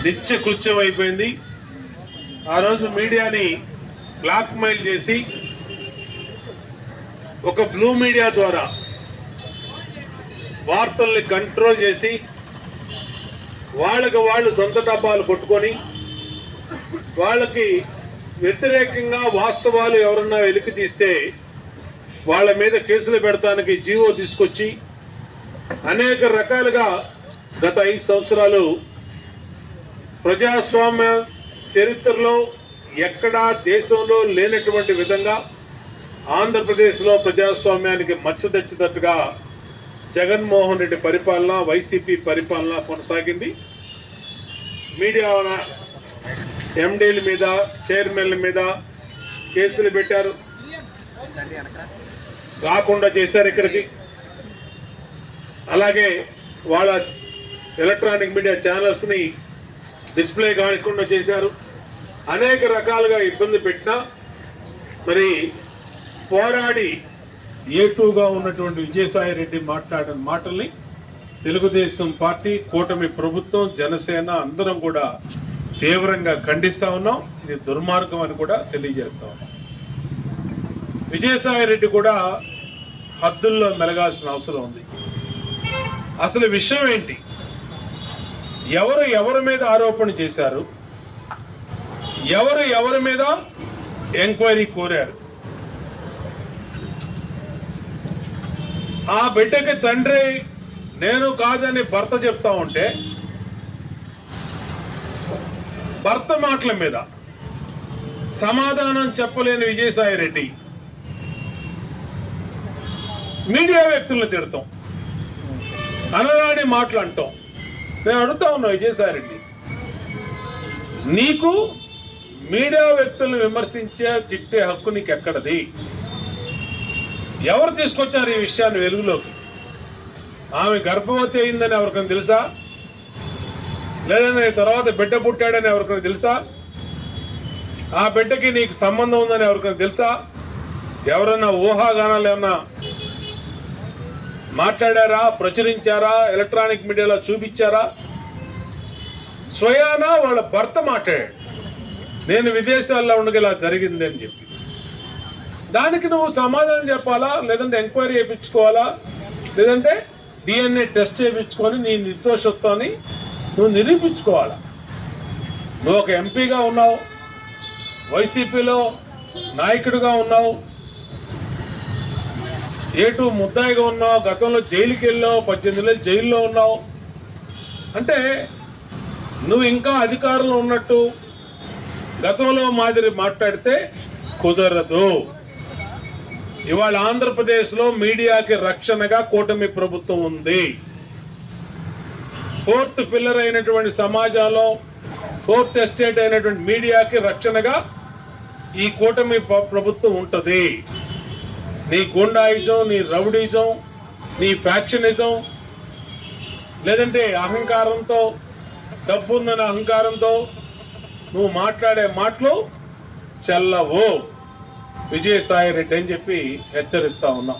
నిత్య కృత్యం అయిపోయింది. ఆ రోజు మీడియాని బ్లాక్మెయిల్ చేసి ఒక బ్లూ మీడియా ద్వారా వార్తల్ని కంట్రోల్ చేసి వాళ్ళకి వాళ్ళు సొంత డబ్బాలు కొట్టుకొని వాళ్ళకి వ్యతిరేకంగా వాస్తవాలు ఎవరన్నా వెలికి తీస్తే వాళ్ళ మీద కేసులు పెడతానికి జీవో తీసుకొచ్చి అనేక రకాలుగా గత 5 సంవత్సరాలు ప్రజాస్వామ్య చరిత్రలో ఎక్కడా దేశంలో లేనటువంటి విధంగా ఆంధ్రప్రదేశ్లో ప్రజాస్వామ్యానికి మచ్చదచ్చినట్టుగా జగన్మోహన్ రెడ్డి పరిపాలన, వైసీపీ పరిపాలన కొనసాగింది. మీడియా ఎండీల మీద, చైర్మన్ల మీద కేసులు పెట్టారు, రాకుండా చేశారు ఇక్కడికి. అలాగే వాళ్ళ ఎలక్ట్రానిక్ మీడియా ఛానల్స్ని డిస్ప్లే కాకుండా చేశారు. అనేక రకాలుగా ఇబ్బంది పెట్టినా మరి పోరాడి ఏటూగా ఉన్నటువంటి విజయసాయి రెడ్డి మాట్లాడిన మాటల్ని తెలుగుదేశం పార్టీ, కూటమి ప్రభుత్వం, జనసేన అందరం కూడా తీవ్రంగా ఖండిస్తా ఉన్నాం. ఇది దుర్మార్గం అని కూడా తెలియజేస్తా ఉన్నాం. విజయసాయి రెడ్డి కూడా హద్దుల్లో మెలగాల్సిన అవసరం ఉంది. అసలు విషయం ఏంటి? ఎవరి మీద ఆరోపణ చేశారు? ఎవరి మీద ఎంక్వైరీ కోరారు? ఆ బిడ్డకి తండ్రి నేను కాదని భర్త చెప్తా ఉంటే భర్త మాటల మీద సమాధానం చెప్పలేని విజయసాయి రెడ్డి మీడియా వ్యక్తులను తిడతాం, అనరాని మాటలు అంటాం. నేను అడుగుతా ఉన్నా విజయసాయి రెడ్డి, నీకు మీడియా వ్యక్తులను విమర్శించే, తిట్టే హక్కు నీకు ఎక్కడది? ఎవరు తీసుకొచ్చారు ఈ విషయాన్ని వెలుగులోకి? ఆమె గర్భవతి అయిందని ఎవరికైనా తెలుసా? లేదని తర్వాత బిడ్డ పుట్టాడని ఎవరికైనా తెలుసా? ఆ బిడ్డకి నీకు సంబంధం ఉందని ఎవరికైనా తెలుసా? ఎవరన్నా ఊహాగానాలు ఏమన్నా మాట్లాడారా, ప్రచురించారా, ఎలక్ట్రానిక్ మీడియాలో చూపించారా? స్వయానా వాళ్ళ భర్త మాట్లాడాడు, నేను విదేశాల్లో ఉండగా ఇలా జరిగింది అని చెప్పి. దానికి నువ్వు సమాధానం చెప్పాలా, లేదంటే ఎంక్వైరీ చేయించుకోవాలా, లేదంటే DNA టెస్ట్ చేయించుకొని నీ నిర్దోషత్వాన్ని నువ్వు నిరూపించుకోవాలా? నువ్వు ఒక ఎంపీగా ఉన్నావు, వైసీపీలో నాయకుడిగా ఉన్నావు, ఏటూ ముద్దాయిగా ఉన్నావు, గతంలో జైలుకి వెళ్ళావు, 18 నెలలు జైల్లో ఉన్నావు. అంటే నువ్వు ఇంకా అధికారంలో ఉన్నట్టు గతంలో మాదిరి మాట్లాడితే కుదరదు. ఇవాళ ఆంధ్రప్రదేశ్లో మీడియాకి రక్షణగా కూటమి ప్రభుత్వం ఉంది. 4th పిల్లర్ అయినటువంటి సమాజంలో 4th ఎస్టేట్ అయినటువంటి మీడియాకి రక్షణగా ఈ కూటమి ప్రభుత్వం ఉంటుంది. నీ గుండాయిజం, నీ రౌడీజం, నీ ఫ్యాక్షనిజం, లేదంటే అహంకారంతో, డబ్బుందన్న అహంకారంతో నువ్వు మాట్లాడే మాటలు చెల్లవు విజయసాయి రెడ్డి అని చెప్పి హెచ్చరిస్తా ఉన్నాం.